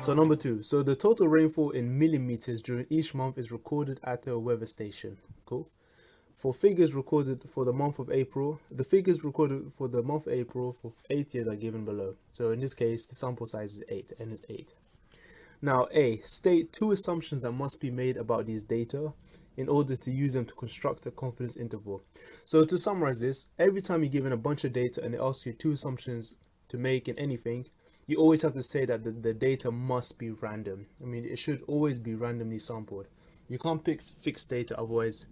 So number 2, so the total rainfall in millimeters during each month is recorded at a weather station. Cool. For figures recorded for the month of April, the figures recorded for the month of April for 8 years are given below. So in this case, the sample size is 8, n is 8. Now A, state 2 assumptions that must be made about these data in order to use them to construct a confidence interval. So to summarize this, every time you're given a bunch of data and it asks you 2 assumptions to make in anything, you always have to say that the data must be random. I mean, it should always be randomly sampled. You can't pick fixed data, otherwise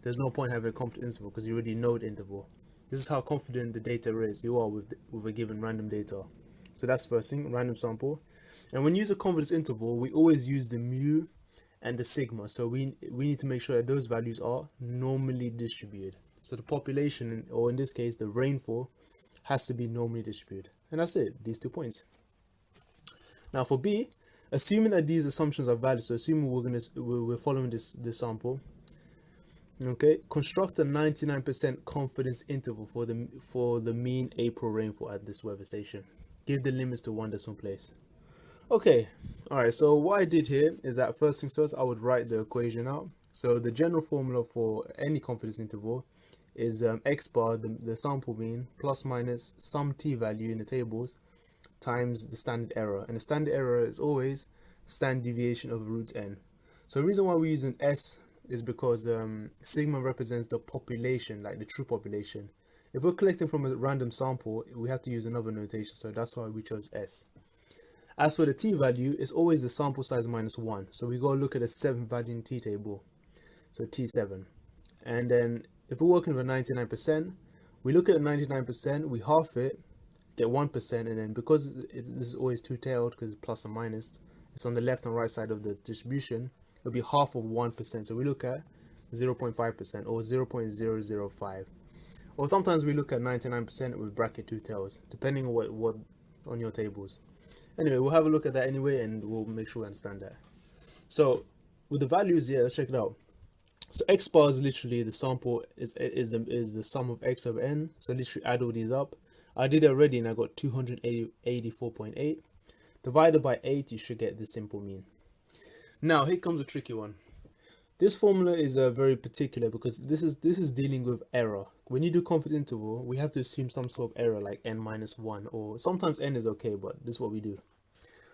there's no point having a confidence interval because you already know the interval. This is how confident the data is you are with a given random data. So that's first thing, random sample. And when you use a confidence interval, we always use the mu and the sigma. So we need to make sure that those values are normally distributed. So the population, or in this case the rainfall, has to be normally distributed. And that's it, these 2 points. Now for B, assuming that these assumptions are valid, so assuming we're following this sample, okay, construct a 99% confidence interval for the mean April rainfall at this weather station. Give the limits to 1 decimal place. Okay, alright, so what I did here is that first things first, I would write the equation out. So the general formula for any confidence interval is x bar, the sample mean, plus minus some t value in the tables, times the standard error. And the standard error is always standard deviation of root n. So the reason why we're using s is because sigma represents the population, like the true population. If we're collecting from a random sample, we have to use another notation, so that's why we chose s. As for the t value, it's always the sample size minus 1. So we go look at the 7th value in t table, so t7. And then if we're working with 99%, we look at the 99%, we half it, get 1%, and then because this is always two-tailed because it's plus and minus, it's on the left and right side of the distribution, it'll be half of 1%. So we look at 0.5% or 0.005. Or sometimes we look at 99% with bracket 2 tails, depending on what on your tables. Anyway, we'll have a look at that anyway, and we'll make sure we understand that. So with the values here, let's check it out. So x bar is literally the sample is the sum of x over n. So literally add all these up. I did it already and I got 284.8. Divided by 8, you should get the simple mean. Now here comes a tricky one. This formula is very particular because this is dealing with error. When you do confidence interval, we have to assume some sort of error like n minus 1, or sometimes n is okay, but this is what we do.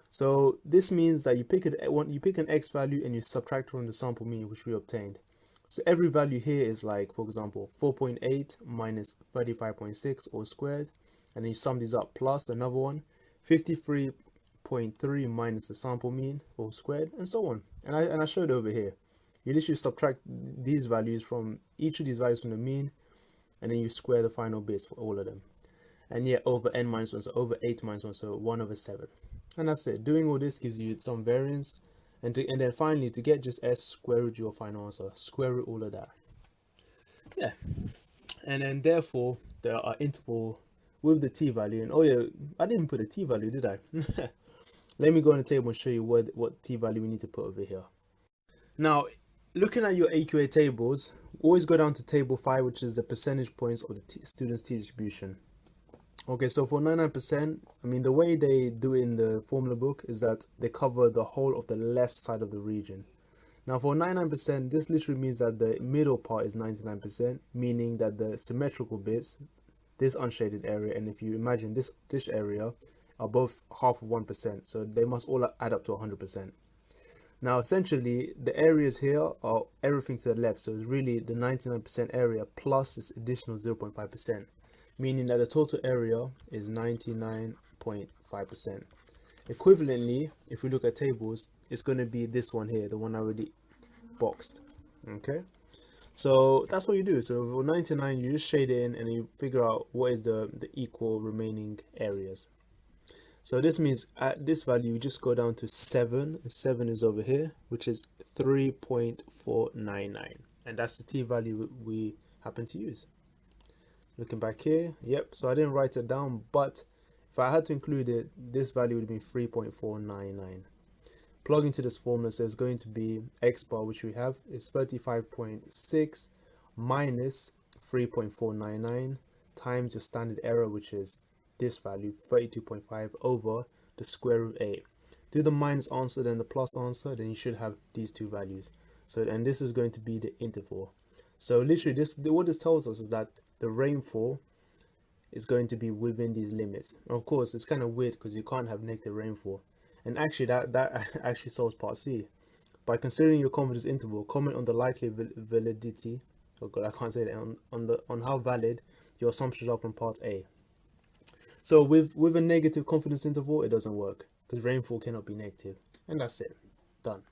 So this means that you pick an x value and you subtract from the sample mean which we obtained. So every value here is like, for example, 4.8 minus 35.6 all squared, and then you sum these up plus another one, 53.3 minus the sample mean all squared, and so on. And I showed over here. You literally subtract these values from each of these values from the mean, and then you square the final bits for all of them. And yeah, over n minus 1, so over 8 minus 1, so 1 over 7. And that's it. Doing all this gives you some variance. And then finally, to get just s, square root your final answer. Square root all of that. Yeah. And then therefore, there are interval with the t value. And oh yeah, I didn't put a t value, did I? Let me go on the table and show you what t value we need to put over here. Now, looking at your AQA tables, always go down to table 5, which is the percentage points of the student's t distribution. Okay, so for 99%, I mean, the way they do it in the formula book is that they cover the whole of the left side of the region. Now for 99%, this literally means that the middle part is 99%, meaning that the symmetrical bits, this unshaded area, and if you imagine this area, are both half of 1%, so they must all add up to 100%. Now essentially, the areas here are everything to the left, so it's really the 99% area plus this additional 0.5%. Meaning that the total area is 99.5%. Equivalently, if we look at tables, it's going to be this one here, the one I already boxed. Okay, so that's what you do. So for 99, you just shade it in and you figure out what is the equal remaining areas. So this means at this value, you just go down to 7, and 7 is over here, which is 3.499, and that's the t value we happen to use. Looking back here, yep, so I didn't write it down, but if I had to include it, this value would be 3.499. Plug into this formula, so it's going to be x bar, which we have, is 35.6 minus 3.499 times your standard error, which is this value, 32.5, over the square root 8. do the minus answer, then the plus answer, then you should have these two values. So, and this is going to be the interval. So literally what this tells us is that the rainfall is going to be within these limits. Of course, it's kind of weird because you can't have negative rainfall. And actually that actually solves part C. By considering your confidence interval, comment on the likely validity, oh god, I can't say that, on how valid your assumptions are from part A. So with a negative confidence interval, it doesn't work because rainfall cannot be negative. And that's it. Done.